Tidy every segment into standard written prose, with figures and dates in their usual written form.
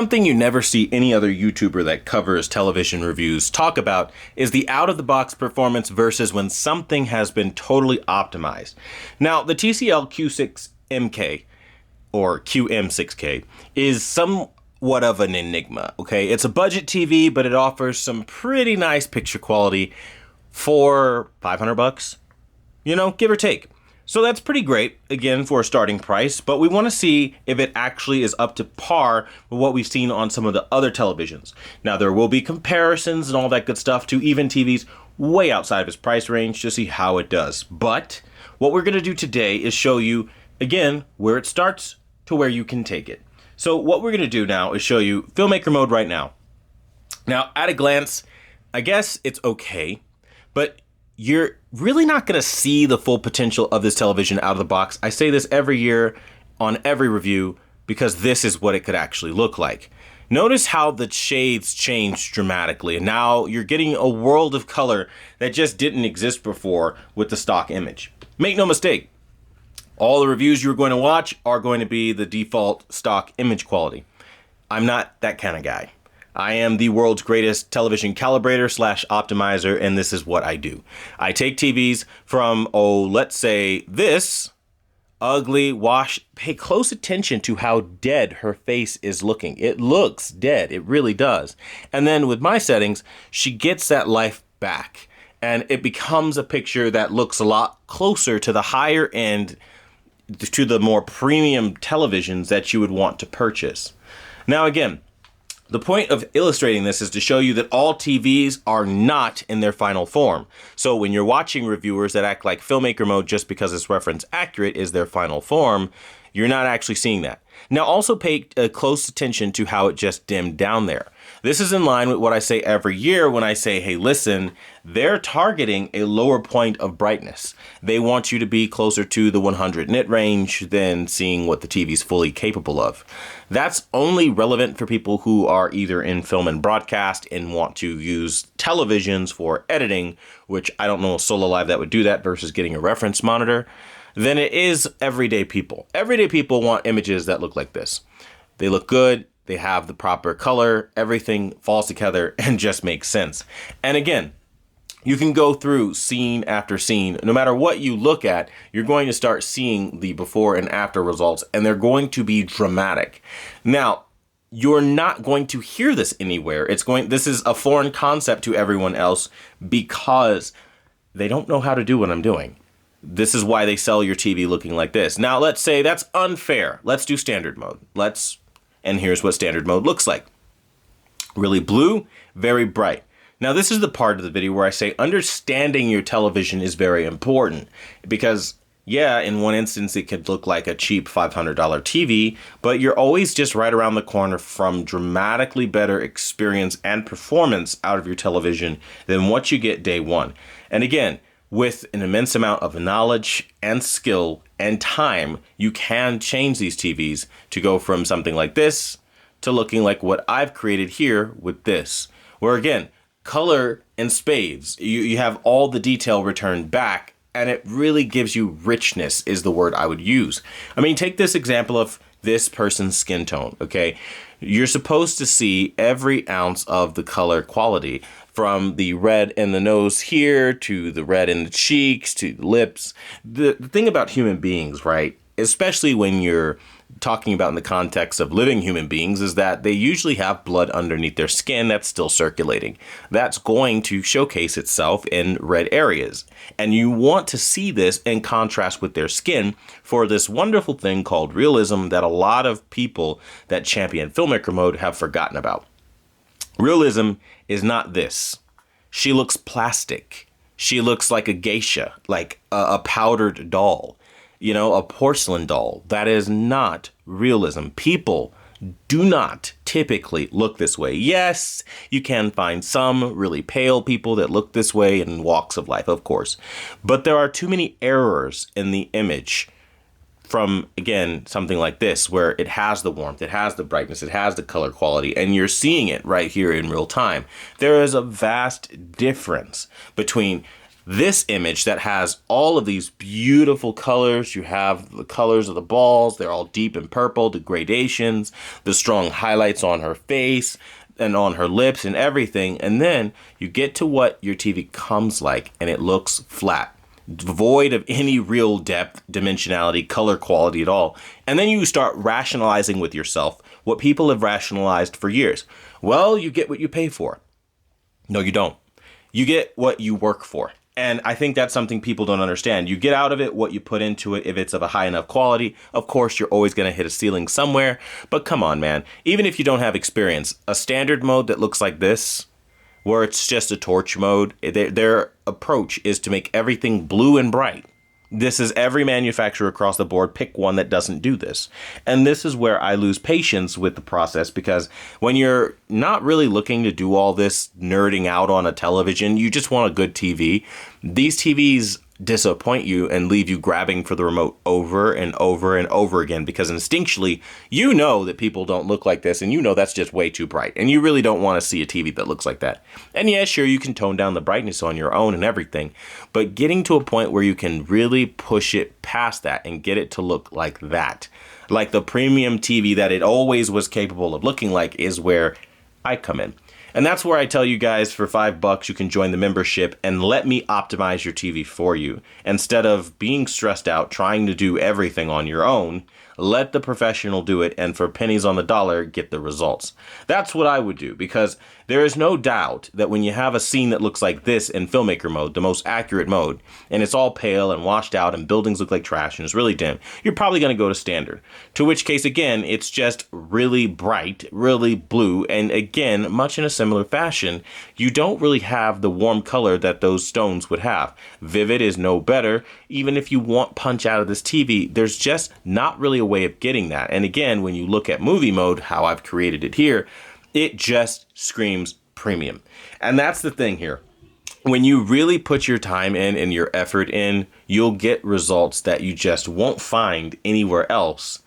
Something you never see any other YouTuber that covers television reviews talk about is the out-of-the-box performance versus when something has been totally optimized. Now, the TCL Q6MK, or QM6K, is somewhat of an enigma, okay? It's a budget TV, but it offers some pretty nice picture quality for 500 bucks, give or take. So that's pretty great, again, for a starting price, but we want to see if it actually is up to par with what we've seen on some of the other televisions. Now, there will be comparisons and all that good stuff to even TVs way outside of its price range to see how it does. But what we're going to do today is show you, again, where it starts to where you can take it. So what we're going to do now is show you Filmmaker mode right now. Now, at a glance, I guess it's okay, but you're really not going to see the full potential of this television out of the box. I say this every year on every review because this is what it could actually look like. Notice how the shades changed dramatically, and now you're getting a world of color that just didn't exist before with the stock image. Make no mistake, all the reviews you're going to watch are going to be the default stock image quality. I'm not that kind of guy. I am the world's greatest television calibrator / optimizer, and this is what I do. I take TVs from, let's say this ugly wash. Pay close attention to how dead her face is looking. It looks dead. It really does. And then with my settings, she gets that life back, and it becomes a picture that looks a lot closer to the higher end, to the more premium televisions that you would want to purchase. Now, again, the point of illustrating this is to show you that all TVs are not in their final form. So when you're watching reviewers that act like Filmmaker mode just because it's reference accurate is their final form, you're not actually seeing that. Now also pay close attention to how it just dimmed down there. This is in line with what I say every year when I say, hey, listen, they're targeting a lower point of brightness. They want you to be closer to the 100 nit range than seeing what the TV's fully capable of. That's only relevant for people who are either in film and broadcast and want to use televisions for editing, which I don't know a Solo Live that would do that versus getting a reference monitor. Then it is everyday people. Everyday people want images that look like this. They look good. They have the proper color, everything falls together and just makes sense. And again, you can go through scene after scene. No matter what you look at, you're going to start seeing the before and after results, and they're going to be dramatic. Now, you're not going to hear this anywhere. This is a foreign concept to everyone else because they don't know how to do what I'm doing. This is why they sell your TV looking like this. Now, let's say that's unfair. Let's do standard mode. And here's what standard mode looks like. Really blue, very bright. Now, this is the part of the video where I say understanding your television is very important because, yeah, in one instance, it could look like a cheap $500 TV, but you're always just right around the corner from dramatically better experience and performance out of your television than what you get day one. And again, with an immense amount of knowledge and skill and time, you can change these TVs to go from something like this to looking like what I've created here with this, where again, color in spades, you have all the detail returned back, and it really gives you richness is the word I would use. I mean, take this example of this person's skin tone, okay? You're supposed to see every ounce of the color quality, from the red in the nose here to the red in the cheeks to the lips. The thing about human beings, right, especially when you're talking about in the context of living human beings, is that they usually have blood underneath their skin that's still circulating. That's going to showcase itself in red areas. And you want to see this in contrast with their skin for this wonderful thing called realism that a lot of people that champion Filmmaker mode have forgotten about. Realism is not this. She looks plastic. She looks like a geisha, like a powdered doll, a porcelain doll. That is not realism. People do not typically look this way. Yes, you can find some really pale people that look this way in walks of life, of course. But there are too many errors in the image from, again, something like this, where it has the warmth, it has the brightness, it has the color quality, and you're seeing it right here in real time. There is a vast difference between this image that has all of these beautiful colors. You have the colors of the balls. They're all deep in purple, the gradations, the strong highlights on her face and on her lips and everything. And then you get to what your TV comes like, and it looks flat, void of any real depth, dimensionality, color quality at all. And then you start rationalizing with yourself what people have rationalized for years. Well, you get what you pay for. No, you don't. You get what you work for. And I think that's something people don't understand. You get out of it what you put into it. If it's of a high enough quality, of course, you're always going to hit a ceiling somewhere. But come on, man. Even if you don't have experience, a standard mode that looks like this, where it's just a torch mode, their approach is to make everything blue and bright. This is every manufacturer across the board. Pick one that doesn't do this. And this is where I lose patience with the process, because when you're not really looking to do all this nerding out on a television, you just want a good TV. These TVs disappoint you and leave you grabbing for the remote over and over and over again, because instinctually you know that people don't look like this, and you know that's just way too bright, and you really don't want to see a TV that looks like that. And yeah, sure, you can tone down the brightness on your own and everything, but getting to a point where you can really push it past that and get it to look like that, like the premium TV that it always was capable of looking like, is where I come in. And that's where I tell you guys, for $5 you can join the membership and let me optimize your TV for you. Instead of being stressed out trying to do everything on your own, let the professional do it, and for pennies on the dollar, get the results. That's what I would do, because there is no doubt that when you have a scene that looks like this in Filmmaker mode, the most accurate mode, and it's all pale and washed out and buildings look like trash and it's really dim, you're probably going to go to standard. To which case, again, it's just really bright, really blue, and again, much in a similar fashion, you don't really have the warm color that those stones would have. Vivid is no better. Even if you want punch out of this TV, there's just not really a way of getting that. And again, when you look at movie mode, how I've created it here, it just screams premium. And that's the thing here. When you really put your time in and your effort in, you'll get results that you just won't find anywhere else.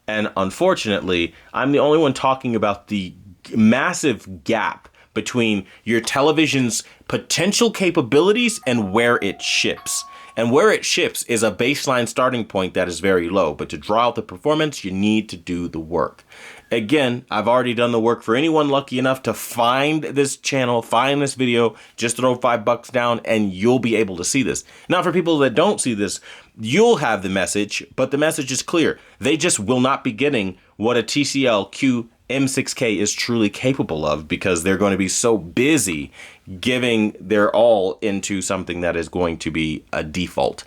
And unfortunately, I'm the only one talking about the massive gap between your television's potential capabilities and where it ships. And where it ships is a baseline starting point that is very low. But to draw out the performance, you need to do the work. Again, I've already done the work for anyone lucky enough to find this channel, find this video, just throw $5 down and you'll be able to see this. Now, for people that don't see this, you'll have the message, but the message is clear. They just will not be getting what a TCL QM6K is truly capable of, because they're going to be so busy giving their all into something that is going to be a default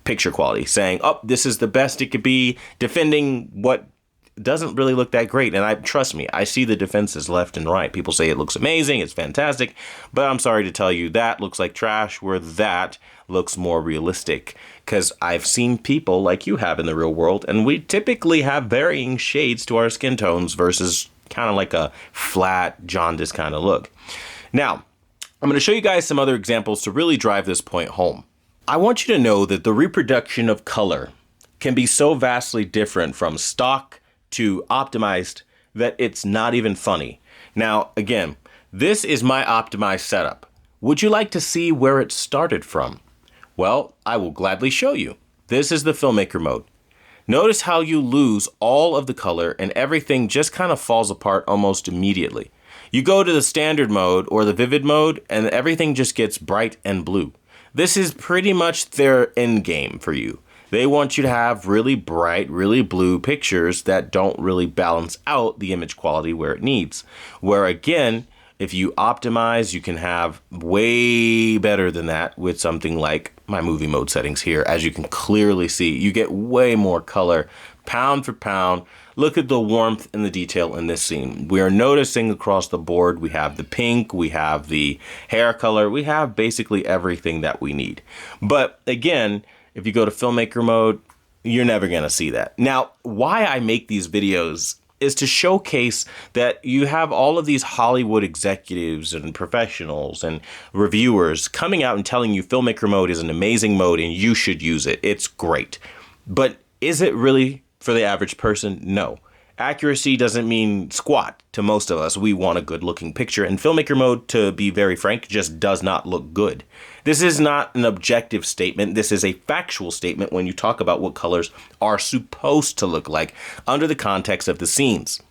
picture quality, saying, oh, this is the best it could be, defending what doesn't really look that great. And trust me, I see the defenses left and right. People say it looks amazing, it's fantastic, but I'm sorry to tell you, that looks like trash, where that looks more realistic. Because I've seen people like you have in the real world, and we typically have varying shades to our skin tones versus kind of like a flat, jaundiced kind of look. Now, I'm going to show you guys some other examples to really drive this point home. I want you to know that the reproduction of color can be so vastly different from stock to optimized that it's not even funny. Now, again, this is my optimized setup. Would you like to see where it started from? Well, I will gladly show you. This is the Filmmaker mode. Notice how you lose all of the color and everything just kind of falls apart almost immediately. You go to the standard mode or the vivid mode and everything just gets bright and blue. This is pretty much their end game for you. They want you to have really bright, really blue pictures that don't really balance out the image quality where it needs. Where again, if you optimize, you can have way better than that with something like my movie mode settings here. As you can clearly see, you get way more color, pound for pound. Look at the warmth and the detail in this scene. We are noticing across the board, we have the pink, we have the hair color, we have basically everything that we need. But again, if you go to Filmmaker mode, you're never gonna see that. Now, why I make these videos is to showcase that you have all of these Hollywood executives and professionals and reviewers coming out and telling you Filmmaker mode is an amazing mode and you should use it. It's great. But is it really for the average person? No. Accuracy doesn't mean squat to most of us. We want a good looking picture, and Filmmaker mode, to be very frank, just does not look good. This is not an objective statement. This is a factual statement when you talk about what colors are supposed to look like under the context of the scenes.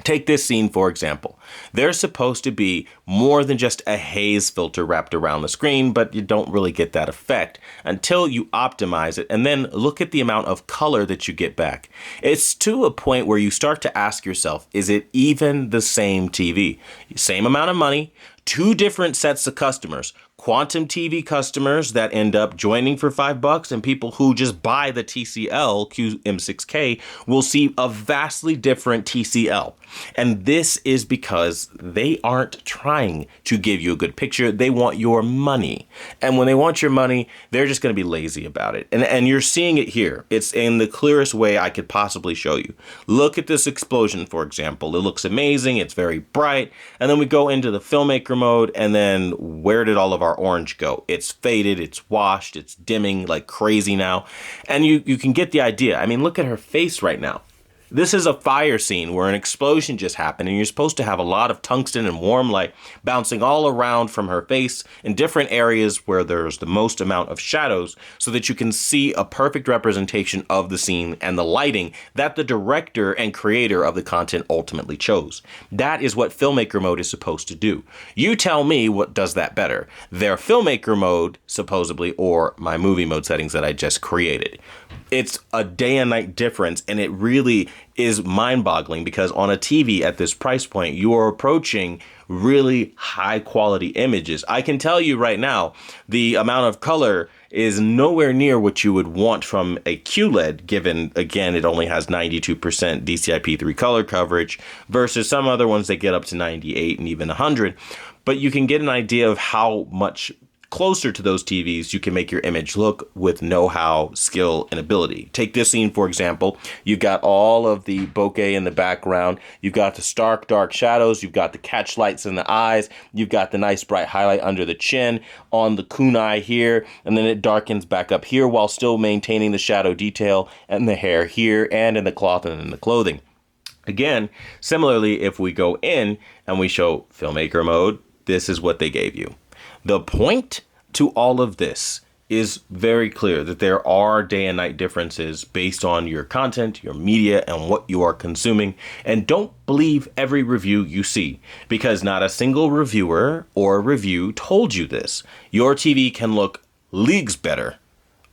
Take this scene, for example. There's supposed to be more than just a haze filter wrapped around the screen, but you don't really get that effect until you optimize it and then look at the amount of color that you get back. It's to a point where you start to ask yourself, is it even the same TV? Same amount of money, two different sets of customers. Quantum TV customers that end up joining for $5 and people who just buy the TCL QM6K will see a vastly different TCL. And this is because they aren't trying to give you a good picture. They want your money. And when they want your money, they're just going to be lazy about it. And you're seeing it here. It's in the clearest way I could possibly show you. Look at this explosion, for example. It looks amazing. It's very bright. And then we go into the Filmmaker mode, and then where did all of our orange go? It's faded, it's washed, it's dimming like crazy now. And you can get the idea. I mean, look at her face right now. This is a fire scene where an explosion just happened, and you're supposed to have a lot of tungsten and warm light bouncing all around from her face in different areas where there's the most amount of shadows so that you can see a perfect representation of the scene and the lighting that the director and creator of the content ultimately chose. That is what Filmmaker mode is supposed to do. You tell me what does that better, their Filmmaker mode, supposedly, or my movie mode settings that I just created. It's a day and night difference, and it really is mind-boggling because on a TV at this price point, you are approaching really high quality images. I can tell you right now, the amount of color is nowhere near what you would want from a QLED, given, again, it only has 92% DCI-P3 color coverage versus some other ones that get up to 98 and even 100. But you can get an idea of how much closer to those TVs you can make your image look with know-how, skill, and ability. Take this scene, for example. You've got all of the bokeh in the background. You've got the stark, dark shadows. You've got the catch lights in the eyes. You've got the nice, bright highlight under the chin, on the kunai here, and then it darkens back up here while still maintaining the shadow detail and the hair here and in the cloth and in the clothing. Again, similarly, if we go in and we show Filmmaker mode, this is what they gave you. The point to all of this is very clear that there are day and night differences based on your content, your media, and what you are consuming. And don't believe every review you see, because not a single reviewer or review told you this. Your TV can look leagues better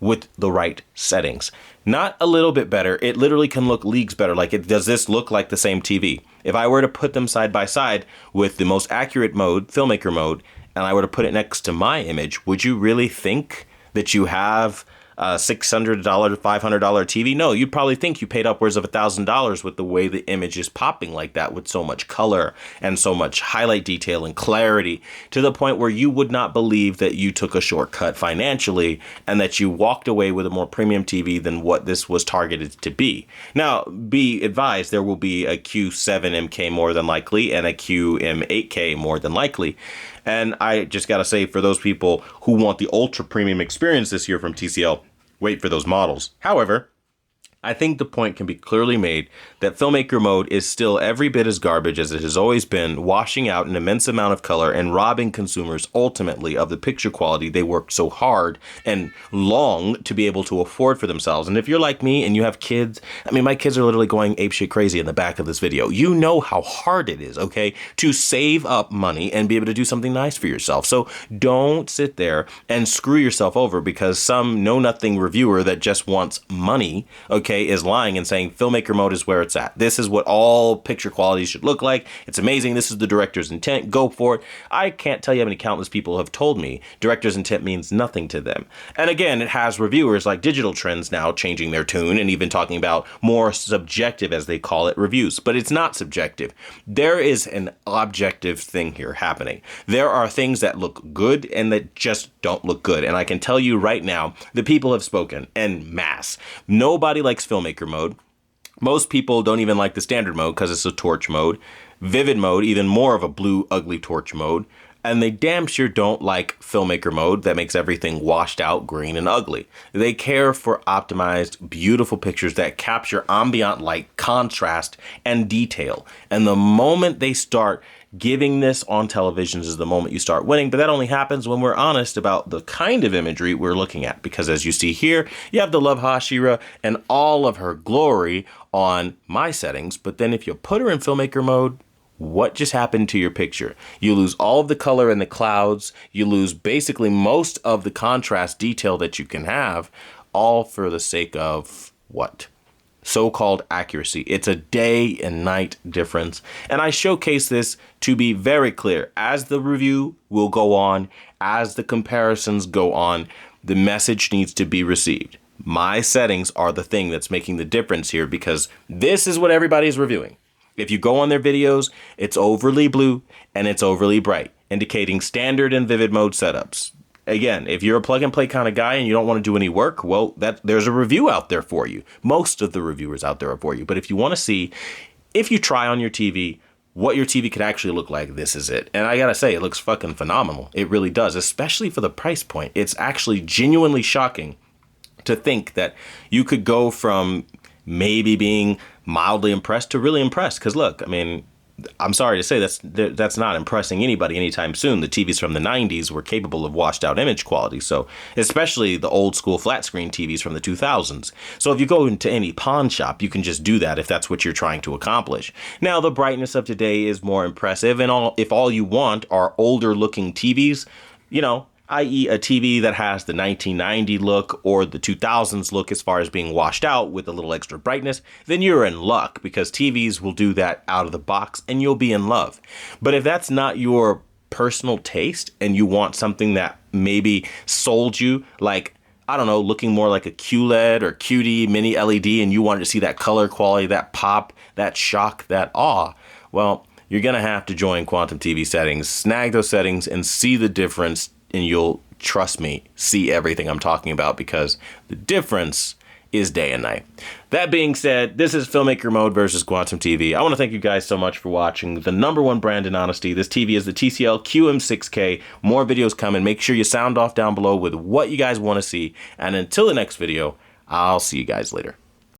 with the right settings. Not a little bit better. It literally can look leagues better. Does this look like the same TV? If I were to put them side by side with the most accurate mode, Filmmaker mode, and I were to put it next to my image, would you really think that you have a $600, $500 TV? No, you'd probably think you paid upwards of $1,000 with the way the image is popping like that, with so much color and so much highlight detail and clarity, to the point where you would not believe that you took a shortcut financially and that you walked away with a more premium TV than what this was targeted to be. Now, be advised, there will be a Q7MK more than likely and a QM8K more than likely. And I just got to say, for those people who want the ultra premium experience this year from TCL, wait for those models. However, I think the point can be clearly made that Filmmaker mode is still every bit as garbage as it has always been, washing out an immense amount of color and robbing consumers ultimately of the picture quality they worked so hard and long to be able to afford for themselves. And if you're like me and you have kids, I mean, my kids are literally going apeshit crazy in the back of this video. You know how hard it is, okay, to save up money and be able to do something nice for yourself. So don't sit there and screw yourself over because some know-nothing reviewer that just wants money, okay, is lying and saying Filmmaker mode is where it's at. This is what all picture quality should look like. It's amazing. This is the director's intent. Go for it. I can't tell you how many countless people have told me director's intent means nothing to them. And again, it has reviewers like Digital Trends now changing their tune and even talking about more subjective, as they call it, reviews. But it's not subjective. There is an objective thing here happening. There are things that look good and that just don't look good. And I can tell you right now, the people have spoken en masse. Nobody likes Filmmaker mode. Most people don't even like the standard mode because it's a torch mode. Vivid mode, even more of a blue, ugly torch mode. And they damn sure don't like Filmmaker mode that makes everything washed out, green, and ugly. They care for optimized, beautiful pictures that capture ambient light, contrast, and detail. And the moment they start giving this on televisions is the moment you start winning. But that only happens when we're honest about the kind of imagery we're looking at. Because as you see here, you have the Love Hashira and all of her glory on my settings. But then if you put her in Filmmaker mode, what just happened to your picture? You lose all of the color in the clouds. You lose basically most of the contrast detail that you can have, all for the sake of what? So-called accuracy. It's a day and night difference. And I showcase this to be very clear. As the review will go on, as the comparisons go on, the message needs to be received. My settings are the thing that's making the difference here, because this is what everybody's reviewing. If you go on their videos, it's overly blue and it's overly bright, indicating standard and vivid mode setups. Again, if you're a plug and play kind of guy and you don't want to do any work, well, there's a review out there for you. Most of the reviewers out there are for you. But if you want to see, if you try on your TV, what your TV could actually look like, this is it. And I gotta say, it looks fucking phenomenal. It really does, especially for the price point. It's actually genuinely shocking to think that you could go from maybe being mildly impressed to really impressed. Because look, I mean, I'm sorry to say that's not impressing anybody anytime soon. The TVs from the 90s were capable of washed out image quality. So especially the old school flat screen TVs from the 2000s. So if you go into any pawn shop, you can just do that if that's what you're trying to accomplish. Now, the brightness of today is more impressive. And if all you want are older looking TVs, you know, i.e. a TV that has the 1990 look or the 2000s look as far as being washed out with a little extra brightness, then you're in luck, because TVs will do that out of the box and you'll be in love. But if that's not your personal taste and you want something that maybe sold you, like, I don't know, looking more like a QLED or QD mini LED, and you wanted to see that color quality, that pop, that shock, that awe, well, you're going to have to join Quantum TV settings, snag those settings, and see the difference. And you'll, trust me, see everything I'm talking about, because the difference is day and night. That being said, this is Filmmaker Mode versus Quantum TV. I want to thank you guys so much for watching. The #1 brand in honesty. This TV is the TCL QM6K. More videos coming. Make sure you sound off down below with what you guys want to see. And until the next video, I'll see you guys later.